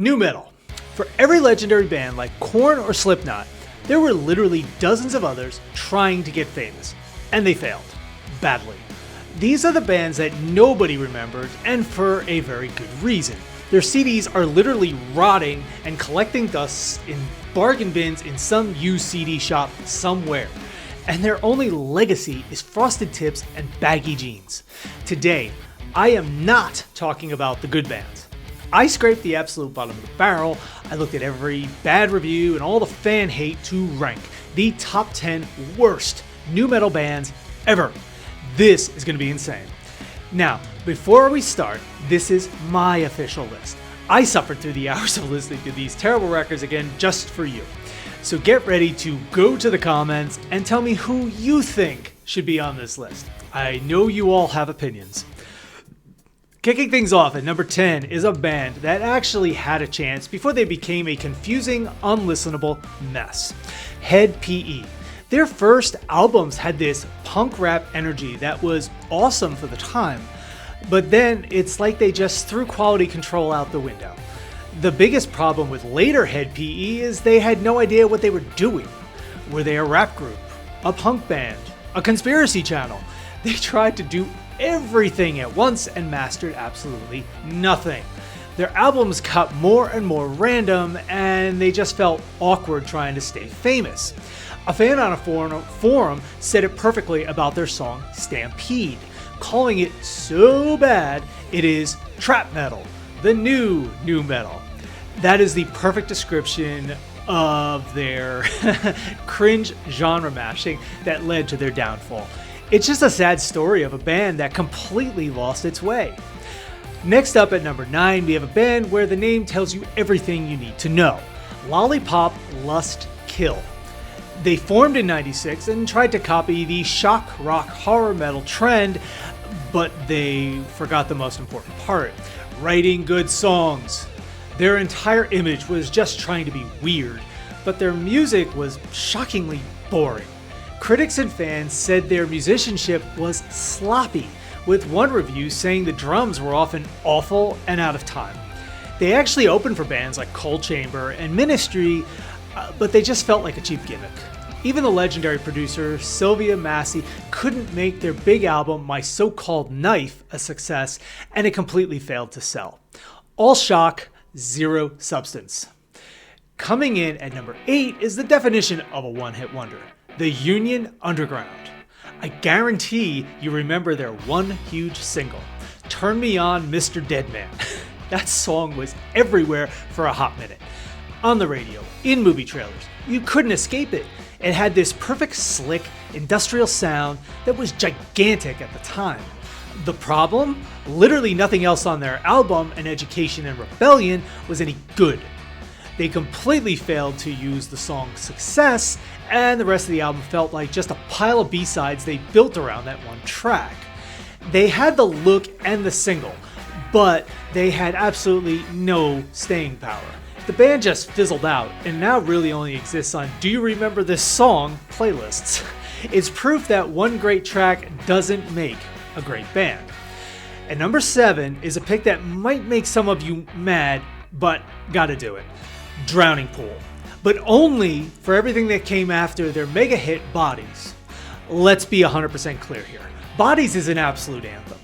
Nu metal. For every legendary band like Korn or Slipknot, there were literally dozens of others trying to get famous, and they failed. Badly. These are the bands that nobody remembered, and for a very good reason. Their CDs are literally rotting and collecting dust in bargain bins in some used CD shop somewhere. And their only legacy is frosted tips and baggy jeans. Today, I am not talking about the good bands. I scraped the absolute bottom of the barrel. I looked at every bad review and all the fan hate to rank the top 10 worst nu metal bands ever. This is going to be insane. Now, before we start, this is my official list. I suffered through the hours of listening to these terrible records again just for you. So get ready to go to the comments and tell me who you think should be on this list. I know you all have opinions. Kicking things off at number 10 is a band that actually had a chance before they became a confusing, unlistenable mess. Head PE. Their first albums had this punk rap energy that was awesome for the time, but then it's like they just threw quality control out the window. The biggest problem with later Head PE is they had no idea what they were doing. Were they a rap group? A punk band? A conspiracy channel? They tried to do everything at once and mastered absolutely nothing. Their albums got more and more random, and they just felt awkward trying to stay famous. A fan on a forum said it perfectly about their song Stampede, calling it so bad it is trap metal, the new metal. That is the perfect description of their cringe genre mashing that led to their downfall. It's just a sad story of a band that completely lost its way. Next up at number 9, we have a band where the name tells you everything you need to know. Lollipop Lust Kill. They formed in '96 and tried to copy the shock rock horror metal trend, but they forgot the most important part: writing good songs. Their entire image was just trying to be weird, but their music was shockingly boring. Critics and fans said their musicianship was sloppy, with one review saying the drums were often awful and out of time. They actually opened for bands like Cold Chamber and Ministry, but they just felt like a cheap gimmick. Even the legendary producer Sylvia Massey couldn't make their big album My So-Called Knife a success, and it completely failed to sell. All shock, zero substance. Coming in at number 8 is the definition of a one-hit wonder: the Union Underground. I guarantee you remember their one huge single, Turn Me On, Mr. Deadman. That song was everywhere for a hot minute. On the radio, in movie trailers, you couldn't escape it. It had this perfect, slick, industrial sound that was gigantic at the time. The problem? Literally nothing else on their album, An Education and Rebellion, was any good. They completely failed to use the song Success, and the rest of the album felt like just a pile of B-sides they built around that one track. They had the look and the single, but they had absolutely no staying power. The band just fizzled out, and now really only exists on Do You Remember This Song playlists. It's proof that one great track doesn't make a great band. At number 7 is a pick that might make some of you mad, but gotta do it. Drowning Pool. But only for everything that came after their mega hit Bodies. Let's be 100% clear here. Bodies is an absolute anthem.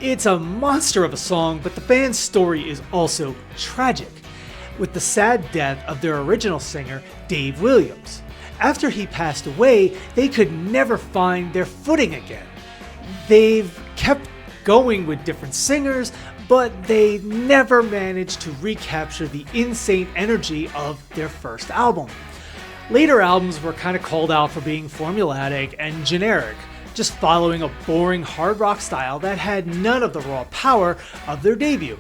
It's a monster of a song, but the band's story is also tragic, with the sad death of their original singer, Dave Williams. After he passed away, they could never find their footing again. They've kept going with different singers, but they never managed to recapture the insane energy of their first album. Later albums were kind of called out for being formulaic and generic, just following a boring hard rock style that had none of the raw power of their debut.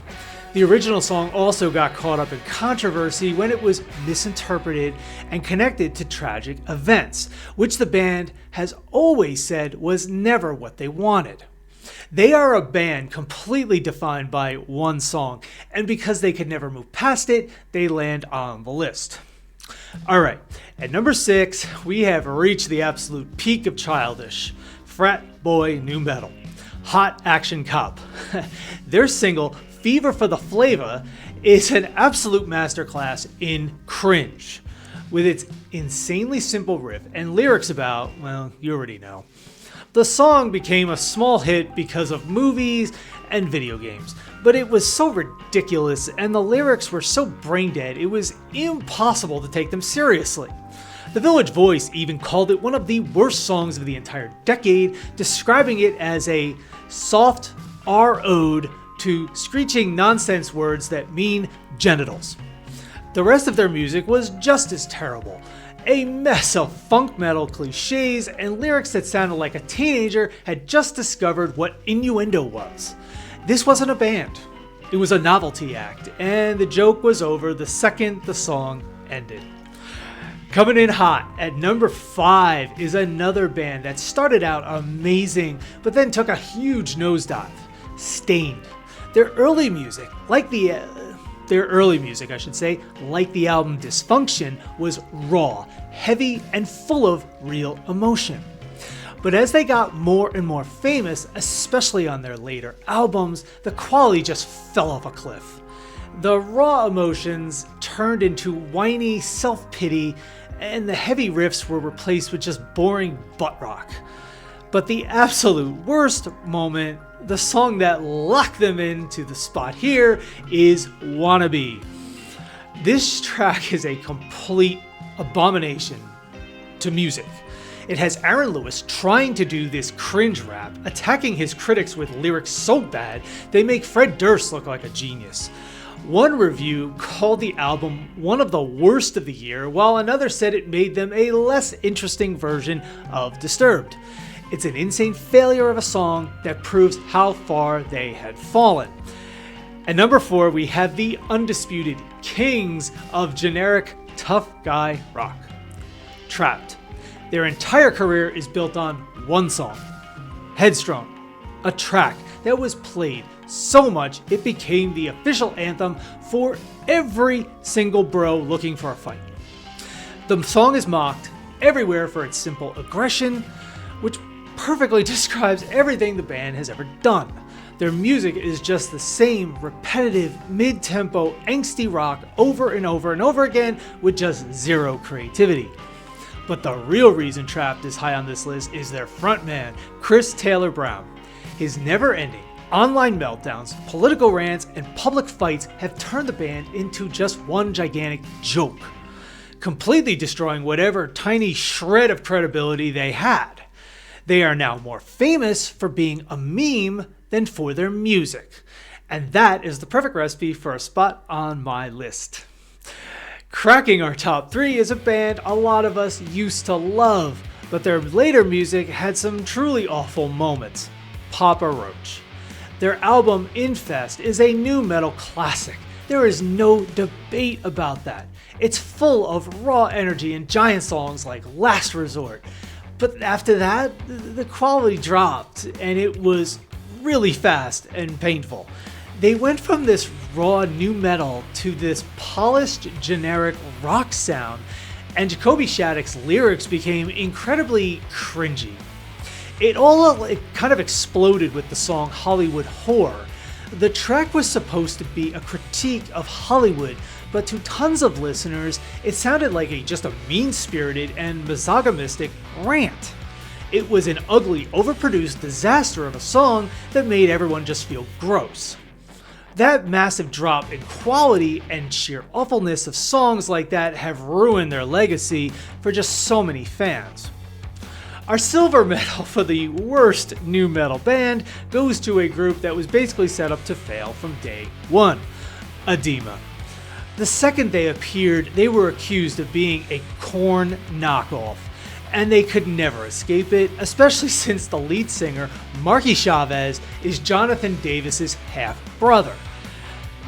The original song also got caught up in controversy when it was misinterpreted and connected to tragic events, which the band has always said was never what they wanted. They are a band completely defined by one song, and because they could never move past it, they land on the list. Alright, at number 6, we have reached the absolute peak of childish. Frat boy nu metal. Hot Action Cop. Their single, Fever for the Flavor, is an absolute masterclass in cringe, with its insanely simple riff and lyrics about, well, you already know. The song became a small hit because of movies and video games, but it was so ridiculous and the lyrics were so brain dead it was impossible to take them seriously. The Village Voice even called it one of the worst songs of the entire decade, describing it as a soft R-ode to screeching nonsense words that mean genitals. The rest of their music was just as terrible. A mess of funk metal cliches and lyrics that sounded like a teenager had just discovered what innuendo was. This wasn't a band. It was a novelty act, and the joke was over the second the song ended. Coming in hot at number 5 is another band that started out amazing, but then took a huge nosedive. Stained. Their early music, like the album Dysfunction, was raw, heavy, and full of real emotion. But as they got more and more famous, especially on their later albums, the quality just fell off a cliff. The raw emotions turned into whiny self-pity, and the heavy riffs were replaced with just boring butt rock. But the absolute worst moment, the song that locked them into the spot here, is Wannabe. This track is a complete abomination to music. It has Aaron Lewis trying to do this cringe rap, attacking his critics with lyrics so bad they make Fred Durst look like a genius. One review called the album one of the worst of the year, while another said it made them a less interesting version of Disturbed. It's an insane failure of a song that proves how far they had fallen. At number 4, we have the undisputed kings of generic tough guy rock, Trapped. Their entire career is built on one song, Headstrong, a track that was played so much it became the official anthem for every single bro looking for a fight. The song is mocked everywhere for its simple aggression, which perfectly describes everything the band has ever done. Their music is just the same repetitive, mid-tempo, angsty rock over and over and over again with just zero creativity. But the real reason Trapped is high on this list is their frontman, Chris Taylor Brown. His never-ending online meltdowns, political rants, and public fights have turned the band into just one gigantic joke, completely destroying whatever tiny shred of credibility they had. They are now more famous for being a meme than for their music, and that is the perfect recipe for a spot on my list. Cracking our top 3 is a band a lot of us used to love, but their later music had some truly awful moments. Papa Roach. Their album Infest is a nu metal classic. There is no debate about that. It's full of raw energy and giant songs like Last Resort. But after that, the quality dropped, and it was really fast and painful. They went from this raw nu metal to this polished generic rock sound, and Jacoby Shaddix's lyrics became incredibly cringy. It kind of exploded with the song Hollywood Whore. The track was supposed to be a critique of Hollywood, but to tons of listeners, it sounded like just a mean-spirited and misogynistic rant. It was an ugly, overproduced disaster of a song that made everyone just feel gross. That massive drop in quality and sheer awfulness of songs like that have ruined their legacy for just so many fans. Our silver medal for the worst nu metal band goes to a group that was basically set up to fail from day one, Edema. The second they appeared, they were accused of being a Korn knockoff, and they could never escape it, especially since the lead singer, Marky Chavez, is Jonathan Davis's half-brother.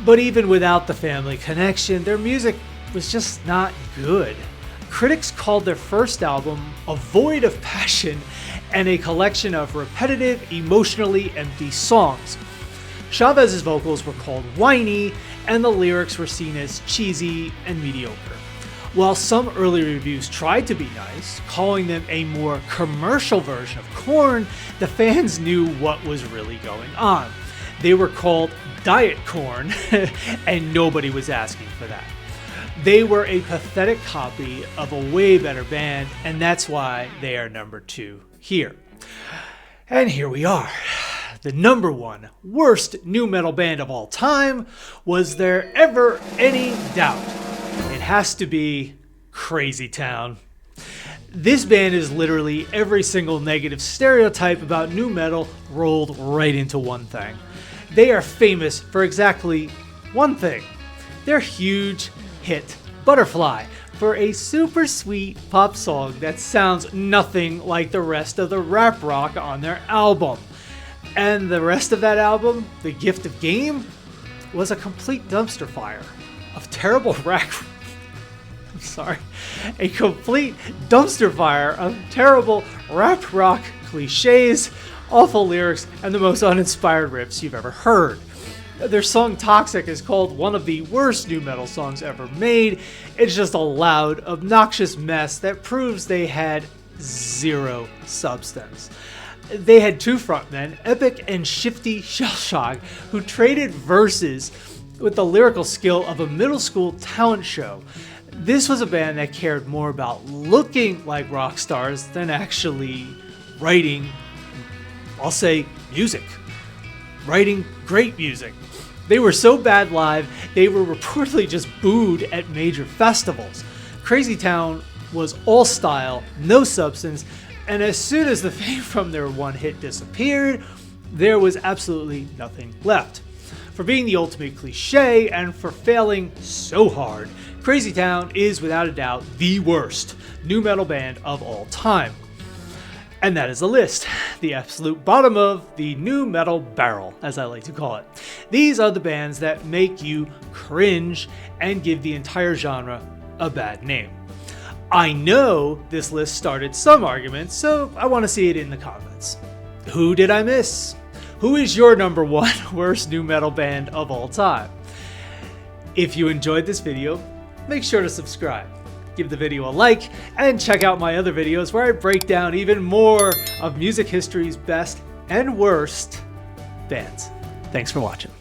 But even without the family connection, their music was just not good. Critics called their first album a void of passion and a collection of repetitive, emotionally empty songs. Chavez's vocals were called whiny, and the lyrics were seen as cheesy and mediocre. While some early reviews tried to be nice, calling them a more commercial version of Korn, the fans knew what was really going on. They were called Diet Korn, and nobody was asking for that. They were a pathetic copy of a way better band, and that's why they are number 2 here. And here we are. The number 1 worst nu metal band of all time. Was there ever any doubt? It has to be Crazy Town. This band is literally every single negative stereotype about nu metal rolled right into one thing. They are famous for exactly one thing: their huge hit Butterfly, for a super sweet pop song that sounds nothing like the rest of the rap rock on their album. And the rest of that album, The Gift of Game, was a complete dumpster fire of terrible a complete dumpster fire of terrible rap rock cliches, awful lyrics, and the most uninspired riffs you've ever heard. Their song Toxic is called one of the worst nu metal songs ever made. It's just a loud, obnoxious mess that proves they had zero substance. They had 2 frontmen, Epic and Shifty Shellshock, who traded verses with the lyrical skill of a middle school talent show. This was a band that cared more about looking like rock stars than actually writing, I'll say, music. Writing great music. They were so bad live, they were reportedly just booed at major festivals. Crazy Town was all style, no substance, and as soon as the fame from their one hit disappeared, there was absolutely nothing left. For being the ultimate cliche and for failing so hard, Crazy Town is without a doubt the worst nu metal band of all time. And that is the list, the absolute bottom of the nu metal barrel, as I like to call it. These are the bands that make you cringe and give the entire genre a bad name. I know this list started some arguments, so I want to see it in the comments. Who did I miss? Who is your number 1 worst nu metal band of all time? If you enjoyed this video, make sure to subscribe. Give the video a like, and check out my other videos where I break down even more of music history's best and worst bands. Thanks for watching.